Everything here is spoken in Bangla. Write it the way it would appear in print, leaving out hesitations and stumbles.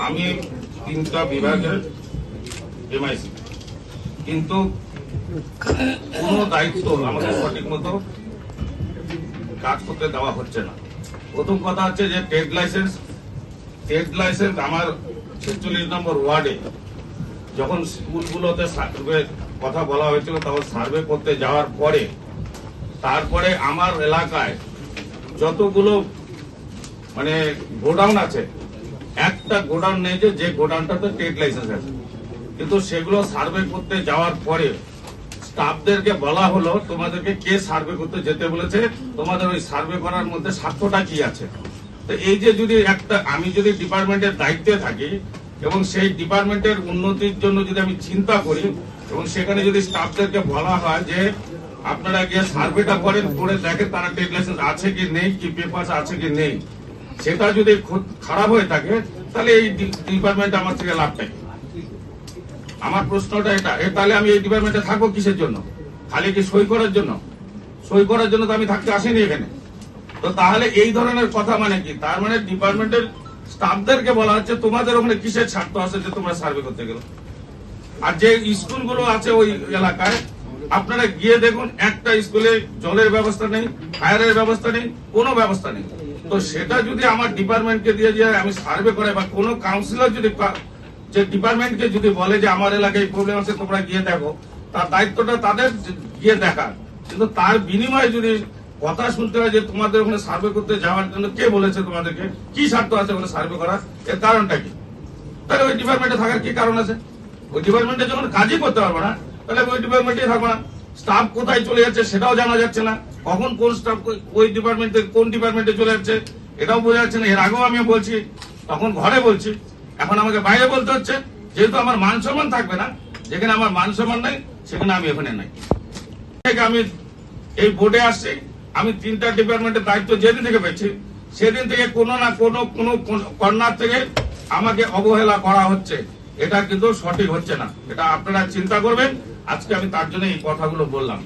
আমি 3টা বিভাগের এমআইসি, কিন্তু কোনো দায়িত্ব আমাকে সঠিক মতো কাজ করতে দেওয়া হচ্ছে না। প্রথম কথা হচ্ছে যে ট্রেড লাইসেন্স আমার 46 নম্বর ওয়ার্ডে যখন স্কুলগুলোতে সার্ভে কথা বলা হয়েছিল, তখন সার্ভে করতে যাওয়ার পরে তারপরে আমার এলাকায় যতগুলো মানে গোডাউন আছে, একটা গোডাউন নেই যে গোডাউনটাতে ট্রেড লাইসেন্স আছে, কিন্তু সেগুলো সার্ভে করতে যাওয়ার পরে স্টাফদেরকে বলা হলো তোমাদেরকে কে সার্ভে করতে যেতে বলেছে, তোমাদের ওই সার্ভে করার মধ্যে স্বার্থটা কি আছে। তো এই যে যদি আমি যদি ডিপার্টমেন্টের দায়িত্বে থাকি এবং সেই ডিপার্টমেন্টের উন্নতির জন্য যদি আমি চিন্তা করি এবং সেখানে যদি স্টাফদেরকে বলা হয় যে আপনারা গিয়ে সার্ভেটা করেন, করে দেখেন তারা ট্রেড লাইসেন্স আছে কি নেই, কি পেপার আছে কি নেই, সেটা যদি খারাপ হয়ে থাকে তাহলে এই ডিপার্টমেন্ট আমার থেকে লাভ পাই। আমার প্রশ্নটা এটা, তাহলে আমি এই ডিপার্টমেন্টে থাকবো কিসের জন্য? খালি কি সই করার জন্য? সই করার জন্য তো আমি থাকতে আসিনি এখানে। তো তাহলে এই ধরনের কথা মানে কি? তার মানে ডিপার্টমেন্টের স্টাফদেরকে বলা হচ্ছে তোমাদের ওখানে কিসের স্বার্থ আছে যে তোমরা সার্ভে করতে গেলো। আর যে স্কুলগুলো আছে ওই এলাকায় আপনারা গিয়ে দেখুন, একটা স্কুলে জলের ব্যবস্থা নেই, ফায়ারের ব্যবস্থা নেই, কোনো ব্যবস্থা নেই। তো সেটা যদি আমার ডিপার্টমেন্টকে দিয়ে যে আমি সার্ভে করে, বা কোনো কাউন্সিলর যদি যে ডিপার্টমেন্টকে যদি বলে যে আমার এলাকায় প্রবলেম আছে তোমরা গিয়ে দেখো, তার দায়িত্বটা তাদের গিয়ে দেখার। কিন্তু তার বিনিময়ে যদি কথা শুনতে হয় যে তোমাদের ওখানে সার্ভে করতে যাওয়ার জন্য কে বলেছে, তোমাদেরকে কি স্বার্থ আছে ওখানে সার্ভে করার, এর কারণটা কি? তাহলে ওই ডিপার্টমেন্টে থাকার কি কারণ আছে? ওই ডিপার্টমেন্টে যখন কাজই করতে পারবো না তাহলে ওই ডিপার্টমেন্টে থাকবো না। স্টাফ কোথায় চলে যাচ্ছে সেটাও জানা যাচ্ছে না, কখন কোন স্টাফ ওই ডিপার্টমেন্ট থেকে কোন ডিপার্টমেন্টে চলে যাচ্ছে এটাও বোঝা যাচ্ছে না। এর আগেও আমি বলছি, তখন ঘরে বলছি, এখন আমাকে বাইরে বলতে হচ্ছে, যেহেতু আমার মান সম্মান থাকবে না। যেখানে আমার মান সম্মান নাই সেখানে আমি এখানে নাই। আমি এই বোর্ডে আসছি, আমি 3টা ডিপার্টমেন্টের দায়িত্ব যেদিন থেকে পেয়েছি সেদিন থেকে কোনো না কোনো কর্নার থেকে আমাকে অবহেলা করা হচ্ছে। এটা কিন্তু সঠিক হচ্ছে না, এটা আপনারা চিন্তা করবেন। আজকে আমি তার জন্য এই কথাগুলো বললাম।